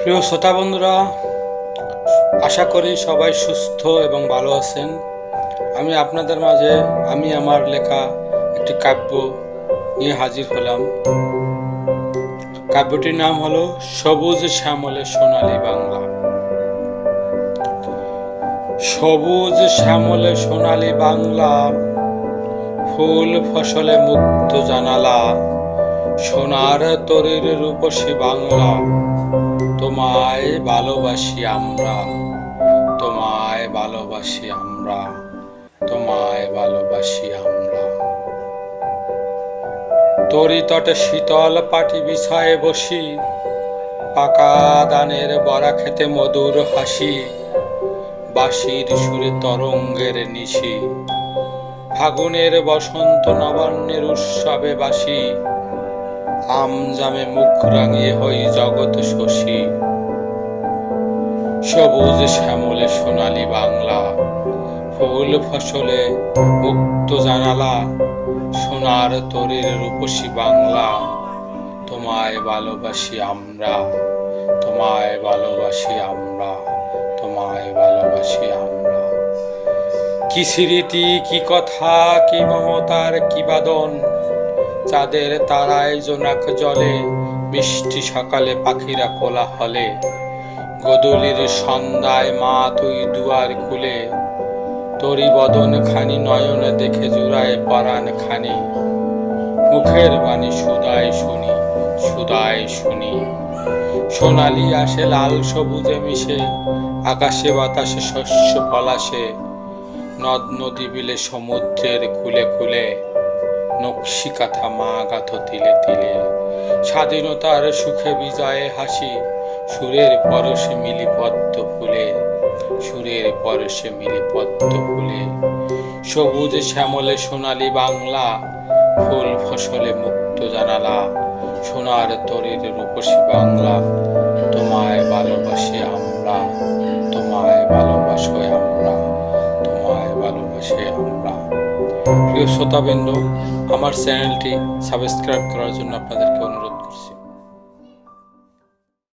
প্রিয় শ্রোতা বন্ধুরা, আশা করি সবাই সুস্থ এবং ভালো আছেন। আমি আপনাদের মাঝে আমার লেখা একটি কাব্য নিয়ে হাজির হলাম। কাব্যটির নাম হলো সবুজ শ্যামলে সোনালী বাংলা। সবুজ শ্যামলে সোনালী বাংলা, ফুল ফসলে মুক্ত জানালা, সোনার তরীর রূপসী বাংলা, তোমায় ভালোবাসি আমরা, তোমায় ভালোবাসি আমরা, তোমায় ভালোবাসি আমরা। তরি তটে শীতল পাটি বিছায়ে বসি, পাকা দানের বরা খেতে মধুর হাসি, বাঁশির সুরে তরঙ্গের নিশি, ফাগুনের বসন্ত নবান্নের উৎসবে বাসি, আম জামে মুখ রাঙিয়ে হই জগৎ শশী। সবুজ শ্যামলে সোনালী বাংলা, ফুল ফসলে মুক্ত জানালা, সোনার তরীর রূপসী বাংলা, তোমায় ভালোবাসি আমরা, তোমায় ভালোবাসি আমরা, তোমায় ভালোবাসি আমরা। কি স্মৃতি, কি কথা, কি মমতার কি বাদন, চাঁদের তারায় জোনাক জলে, মিষ্টি সকালে পাখিরা কোলাহলে, গোধূলির সন্ধ্যায় মা তুই দুয়ার খুলে, তরি বদন খানি নয়নে দেখে জুড়ায় পরাণ খানি, মুখের বাণী সুদায় শুনি, সুদায় শুনি। সোনালি আসে লাল সবুজে মিশে, আকাশে বাতাসে শস্য পলাশে, নদ নদী বিলে সমুদ্রের কুলে কুলে, নকশি কাঁথা মা গাথ তিলে তিলে। স্বাধীনতার সুখে বিজয়ে হাসি, সুরের পরশে মিলি পদ্ম ফুলে, সুরের পরশে মিলি পদ্ম ফুলে। সবুজ শ্যামলে সোনালী বাংলা, ফুল ফসলে মুক্ত জানালা, সোনার তরীর রূপসী বাংলা, তোমায় ভালোবাসি আমরা, তোমায় ভালোবাসি আমরা, তোমায় ভালোবাসি আমরা। প্রিয় শ্রোতাবৃন্দ, আমার চ্যানেলটি সাবস্ক্রাইব করার জন্য আপনাদেরকে অনুরোধ করছি।